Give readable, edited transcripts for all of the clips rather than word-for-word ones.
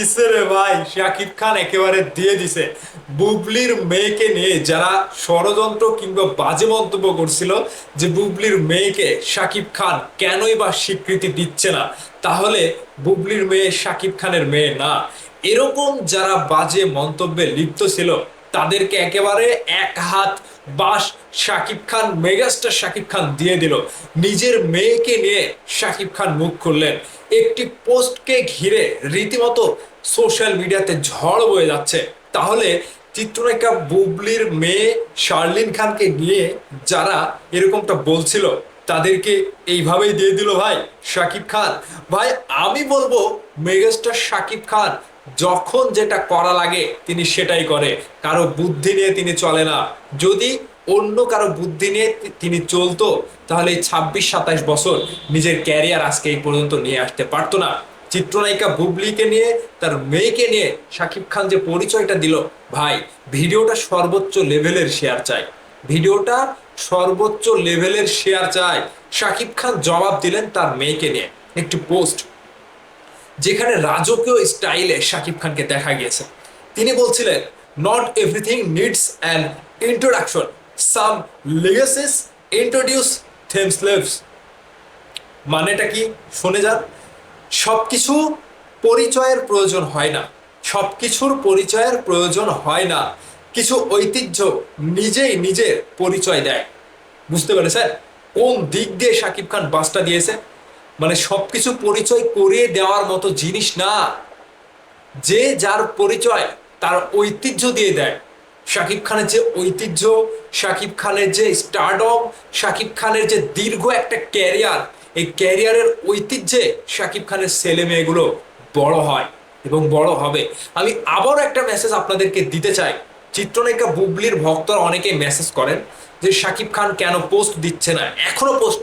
দিছে রে ভাই, শাকিব খান একেবারে দিয়ে দিছে। বুবলির মেয়েকে নিয়ে যারা ষড়যন্ত্র কিংবা বাজে মন্তব্য করছিল যে বুবলির মেয়েকে শাকিব খান কেনই বা স্বীকৃতি দিচ্ছে না, তাহলে বুবলির মেয়ে শাকিব খানের মেয়ে না, এরকম যারা বাজে মন্তব্যে লিপ্ত ছিল তাদেরকে একেবারে এক হাত বাস শাকিব খান, মেগাস্টার শাকিব খান দিয়ে দিল। নিজের মেয়েকে নিয়ে শাকিব খান মুখ খুললেন। একটি পোস্টকে ঘিরে রীতিমতো সোশ্যাল মিডিয়াতে ঝড় বয়ে যাচ্ছে। তাহলে চিত্রনায়িকা বুবলির মেয়ে শার্লিন খানকে নিয়ে যারা এরকমটা বলছিল তাদেরকে এইভাবেই দিয়ে দিল ভাই শাকিব খান। ভাই আমি বলবো মেগাস্টার শাকিব খান যখন যেটা করা লাগে তিনি সেটাই করে, কারো বুদ্ধি নিয়ে তিনি চলে না। যদি অন্য কারো বুদ্ধি নিয়ে তিনি চলতো তাহলে এই 26-27 বছর নিজের ক্যারিয়ার আজকে এই পর্যন্ত নিয়ে আসতে পারতো না। চিত্রনায়িকা বুবলিকে নিয়ে, তার মেয়েকে নিয়ে শাকিব খান যে পরিচয়টা দিল, ভাই ভিডিওটা সর্বোচ্চ লেভেলের শেয়ার চাই, ভিডিওটা সর্বোচ্চ লেভেলের শেয়ার চাই। শাকিব খান জবাব দিলেন তার মেয়েকে নিয়ে একটি পোস্ট, যেখানে রাজকীয় স্টাইলে শাকিব খানকে দেখা গিয়েছে। তিনি বলছিলেন, not everything needs an introduction, some legacies introduce themselves. মানেটা কি শুনে যান। সবকিছু পরিচয়ের প্রয়োজন হয় না, সবকিছুর পরিচয়ের প্রয়োজন হয় না, কিছু ঐতিহ্য নিজেই নিজের পরিচয় দেয়। বুঝতে পেরেছেন কোন দিক দিয়ে শাকিব খান বাসটা দিয়েছে? মানে সবকিছু পরিচয় করিয়ে দেওয়ার মতো জিনিস না, যে যার পরিচয় তার ঐতিহ্য দিয়ে দেয়। শাকিব খানের যে ঐতিহ্য, শাকিব খানের যে স্টারডম, শাকিব খানের যে দীর্ঘ একটা ক্যারিয়ার, এই ক্যারিয়ারের ঐতিহ্যে শাকিব খানের ছেলে মেয়েগুলো বড় হয় এবং বড় হবে। আমি আবারও একটা মেসেজ আপনাদেরকে দিতে চাই। চিত্রনায়িকা বুবলির ভক্তরা অনেকেই মেসেজ করেন যে শাকিব খান কেন পোস্ট দিচ্ছে না,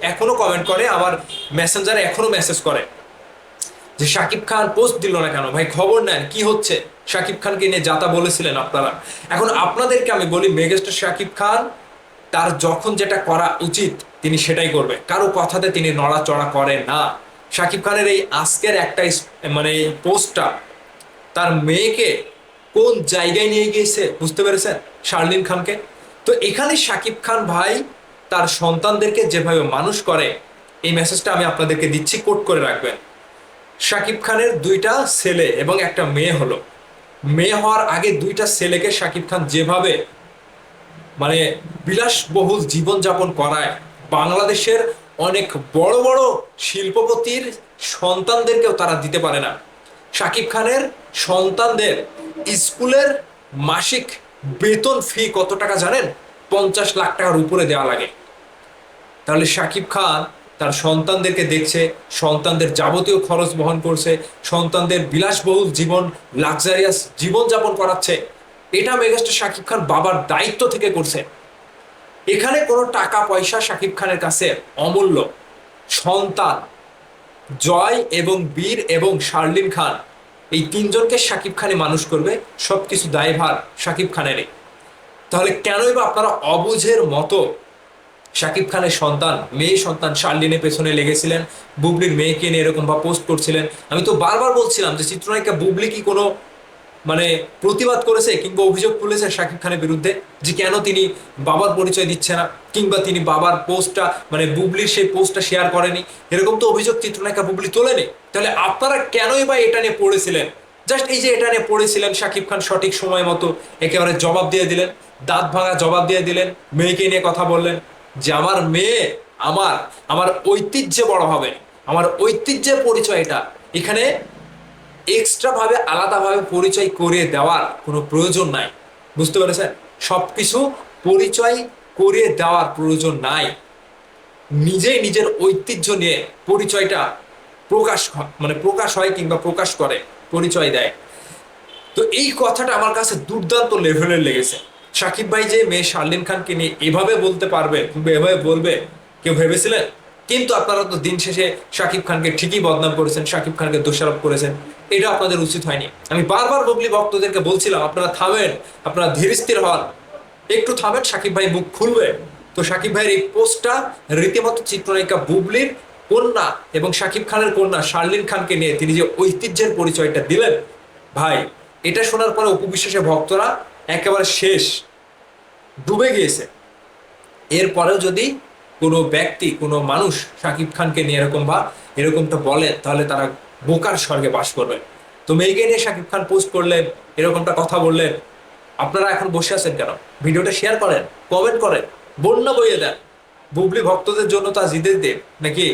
এখনো কমেন্ট করে, আমার মেসেঞ্জারে এখনো মেসেজ করে যে শাকিব খান পোস্ট দিল না কেন। ভাই খবর নেন কি হচ্ছে, শাকিব খানকে নিয়ে যাতা বলেছিলেন আপনারা। এখন আপনাদেরকে আমি বলি, মেগাস্টার শাকিব খান তার যখন যেটা করা উচিত তিনি সেটাই করবে, কারো কথাতে তিনি নড়াচড়া করে না। শাকিব খানের এই আজকের একটা মানে এই পোস্টটা তার মেয়েকে কোন জায়গায় নিয়ে গিয়েছে বুঝতে পেরেছেন, শার্লিন খানকে। তো এখানে শাকিব খান ভাই তার সন্তানদেরকে যেভাবে মানুষ করে, এই মেসেজটা আমি আপনাদেরকে দিচ্ছি, কোট করে রাখবেন। শাকিব খানের দুইটা ছেলে এবং একটা মেয়ে হলো, মেয়ে হওয়ার আগে দুইটা ছেলেকে শাকিব খান যেভাবে মানে বিলাসবহুল জীবনযাপন করায়, বাংলাদেশের অনেক বড় বড় শিল্পপতির সন্তানদেরকেও তারা দিতে পারে না। শাকিব খানের সন্তানদের স্কুলের মাসিক বেতন ফি কত টাকা জানেন? 50 লাখ টাকার উপরে দেওয়া লাগে। তাহলে শাকিব খান তার সন্তানদেরকে দেখছে, সন্তানদের যাবতীয় খরচ বহন করছে, সন্তানদের বিলাসবহুল জীবন, লাক্সারিয়াস জীবন যাপন করাচ্ছে। এটা মেগাস্টার শাকিব খান বাবার দায়িত্ব থেকে করছে। এখানে কোনো টাকা পয়সা শাকিব খানের কাছে অমূল্য। সন্তান জয় এবং বীর এবং শার্লিন খান, এই তিনজনকে শাকিব খানই মানুষ করবে, সবকিছু দায়ভার শাকিব খানেরই। তাহলে কেনই বা আপনারা অবুঝের মতো শাকিব খানের সন্তান, মেয়ে সন্তান শার্লিনের পেছনে লেগেছিলেন, বুবলির মেয়েকে নিয়ে এরকম বা পোস্ট করছিলেন? আমি তো বারবার বলছিলাম যে চিত্রনায়িকা বুবলি কি কোনো মানে প্রতিবাদ করেছে কিংবা অভিযোগ তুলেছে শাকিব খানের বিরুদ্ধে যে কেন তিনি বাবার পরিচয় দিচ্ছে না, কিংবা তিনি বাবার পোস্টটা মানে বুবলির সেই পোস্টটা শেয়ার করেনি? এরকম তো অভিযোগ চিত্রনায়িকা বুবলি তোলেনি। তাহলে আপনারা কেনই বা এটা নিয়ে পড়েছিলেন? জাস্ট এই যে এটা নিয়ে পড়েছিলেন, শাকিব খান সঠিক সময় মতো একেবারে জবাব দিয়ে দিলেন, দাঁত ভাঙা জবাব দিয়ে দিলেন, মেয়েকে নিয়ে কথা বললেন যে আমার মেয়ে আমার আমার ঐতিহ্যে বড় হবে, আমার ঐতিহ্যের পরিচয় এটা। এখানে এক্সট্রা ভাবে আলাদাভাবে পরিচয় করিয়ে দেওয়ার কোনো প্রয়োজন নাই। বুঝতে পেরেছেন? সবকিছু পরিচয় করিয়ে দেওয়ার প্রয়োজন নাই। নিজেই নিজের ঐতিহ্য নিয়ে পরিচয়টা প্রকাশ হয় কিংবা প্রকাশ করে, পরিচয় দেয়। তো এই কথাটা আমার কাছে দুর্দান্ত লেভেলের লেগেছে। সাকিব ভাই যে মেয়ে শার্লিন খানকে নিয়ে এভাবে বলতে পারবে কিংবা এভাবে বলবে, কেউ ভেবেছিলেন? কিন্তু আপনারা তো দিন শেষে শাকিব খানকে ঠিকই বদনাম করেছেন, শাকিব খানকে দোষারোপ করেছেন। এটা আপনাদের উচিত হয়নি। আমি বারবার বুবলি ভক্তদেরকে বলছিলাম আপনারা থামেন, আপনারা ধীর স্থির হন, একটু থামেন, শাকিব ভাই মুখ খুলবে। তো শাকিব ভাইয়ের এই পোস্টটা রীতিমতো চিত্রনায়িকা বুবলির কন্যা এবং শাকিব খানের কন্যা শার্লিন খানকে নিয়ে তিনি যে ঐতিহ্যের পরিচয়টা দিলেন, ভাই, এটা শোনার পরে অপু বিশ্বাসের ভক্তরা একেবারে শেষ, ডুবে গিয়েছে। এরপরেও যদি কোনো ব্যক্তি, কোনো মানুষ শাকিব খানকে নিয়ে এরকমটা বলেন, তাহলে তারা বোকার স্বর্গে বাস করবে। তো মেয়েকে নিয়ে শাকিব খান পোস্ট করলেন, এরকমটা কথা বললেন, আপনারা এখন বসে আছেন কেন? ভিডিওটা শেয়ার করেন, কমেন্ট করেন, বন্যা বইয়ে দেন। বুবলি ভক্তদের জন্য তা জিদের দেব নাকি?